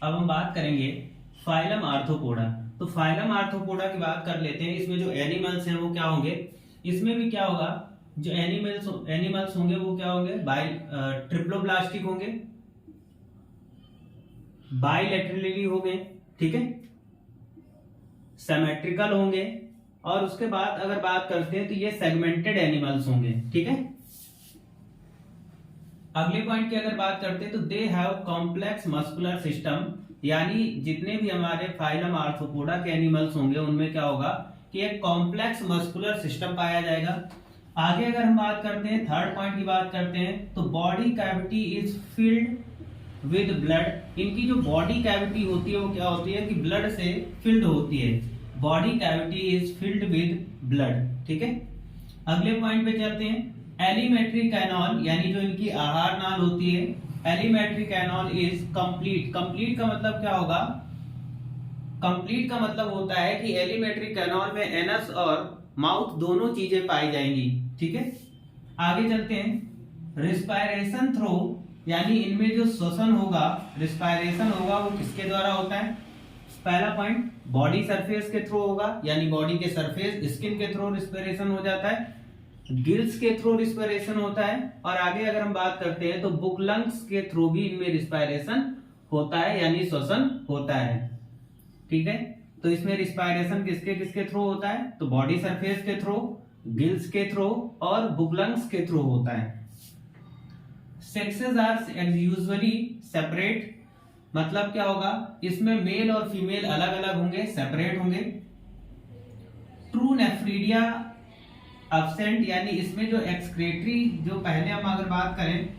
अब हम बात करेंगे फाइलम आर्थ्रोपोडा। तो फाइलम आर्थ्रोपोडा की बात कर लेते हैं। इसमें जो एनिमल्स हैं वो क्या होंगे, इसमें भी क्या होगा, जो एनिमल्स होंगे वो क्या होंगे, ट्रिप्लोब्लास्टिक होंगे, बाइलेटरली होंगे, ठीक है, सिमेट्रिकल होंगे, और उसके बाद अगर बात करते हैं तो ये सेगमेंटेड एनिमल्स होंगे, ठीक है। अगले पॉइंट की अगर बात करते हैं तो they have complex muscular system, यानी जितने भी हमारे फाइलम आर्थ्रोपोडा के एनिमल्स होंगे उनमें क्या होगा कि एक कॉम्प्लेक्स मस्कुलर सिस्टम पाया जाएगा। आगे अगर हम बात करते हैं, थर्ड पॉइंट की बात करते हैं तो body cavity is filled with blood. इनकी जो बॉडी कैविटी होती है वो क्या होती है कि ब्लड से फिल्ड होती है। Body cavity is filled with blood, ठीक है। अगले पॉइंट पे चलते हैं, एलिमेंट्री कैनॉल, यानी जो इनकी आहार नाल होती है, alimentary canal is complete. Complete का मतलब क्या होगा, कंप्लीट का मतलब होता है कि एलिमेंट्री कैनॉल में एनस और माउथ दोनों चीजें पाई जाएंगी, ठीक है। आगे चलते हैं, रिस्पायरेशन थ्रो, यानी इनमें जो श्वसन होगा, रिस्पायरेशन होगा वो किसके द्वारा होता है। पहला पॉइंट, बॉडी सरफेस के थ्रू होगा, यानी बॉडी के सरफेस स्किन के थ्रू रिस्पिरेशन हो जाता है, गिल्स के थ्रू रिस्पिरेशन होता है, और आगे अगर हम बात करते हैं तो बुक लंग्स के थ्रू भी इनमें रिस्पिरेशन होता है, यानी श्वसन होता है, ठीक है। तो इसमें रिस्पिरेशन किसके किसके थ्रू होता है, तो बॉडी सरफेस के थ्रू, गिल्स के थ्रू और बुक लंग्स के थ्रू होता है। सेक्सेस आर यूजुअली सेपरेट, मतलब क्या होगा, इसमें मेल और फीमेल अलग अलग होंगे, सेपरेट होंगे। ट्रू नेफ्रीडिया एब्सेंट, यानी इसमें जो एक्सक्रेटरी, जो पहले हम अगर बात करें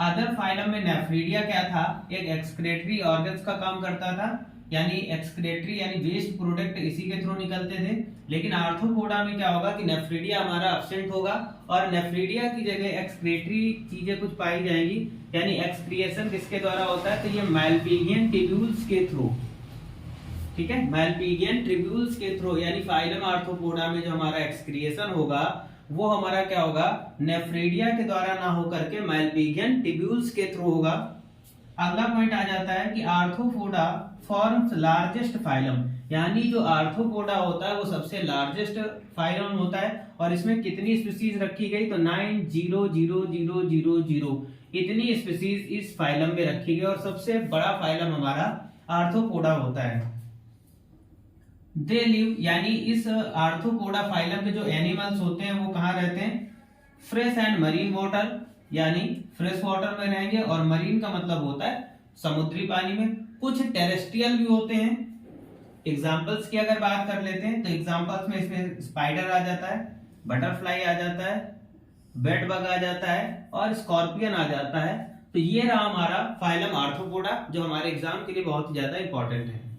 अदर फाइलम में नेफ्रीडिया क्या था, एक एक्सक्रेटरी ऑर्गन्स का काम करता था, यानी एक्सक्रेटरी यानी वेस्ट प्रोडक्ट इसी के थ्रू निकलते थे। लेकिन आर्थ्रोपोडा में क्या होगा कि नेफ्रीडिया हमारा एब्सेंट होगा और नेफ्रीडिया की जगह एक्सक्रेटरी चीजें कुछ पाई जाएंगी, यानी एक्सक्रिएशन किसके द्वारा होता है, तो ये मालपिगियन ट्यूब्यूल्स के थ्रू, ठीक है, मालपिगियन ट्यूब्यूल्स के थ्रू, यानी फाइलम आर्थ्रोपोडा में जो हमारा एक्सक्रिएशन होगा वो हमारा क्या होगा, नेफ्रीडिया के द्वारा ना होकर के मालपिगियन ट्यूब्यूल्स के थ्रू होगा। अगला पॉइंट आ जाता है कि आर्थ्रोपोडा फॉर्म्स लार्जेस्ट फाइलम, यानी जो आर्थ्रोपोडा होता है वो सबसे लार्जेस्ट फाइलम होता है, और इसमें कितनी स्पीसीज रखी गई, तो 9,0,0,0,0,0 इतनी स्पीसीज इस फाइलम में रखी गई, और सबसे बड़ा फाइलम हमारा आर्थ्रोपोडा होता है। दे लिव, यानी इस आर्थ्रोपोडा फाइलम के जो एनिमल्स होते हैं वो कहाँ रहते हैं, फ्रेश एंड मरीन वाटर, यानी फ्रेश वाटर में रहेंगे, और मरीन का मतलब होता है समुद्री पानी में। कुछ टेरेस्ट्रियल भी होते हैं। एग्जांपल्स की अगर बात कर लेते हैं तो एग्जांपल्स में इसमें स्पाइडर आ जाता है, बटरफ्लाई आ जाता है, बेड बग आ जाता है, और स्कॉर्पियन आ जाता है। तो ये रहा हमारा फाइलम आर्थ्रोपोडा, जो हमारे एग्जाम के लिए बहुत ज्यादा इंपॉर्टेंट है।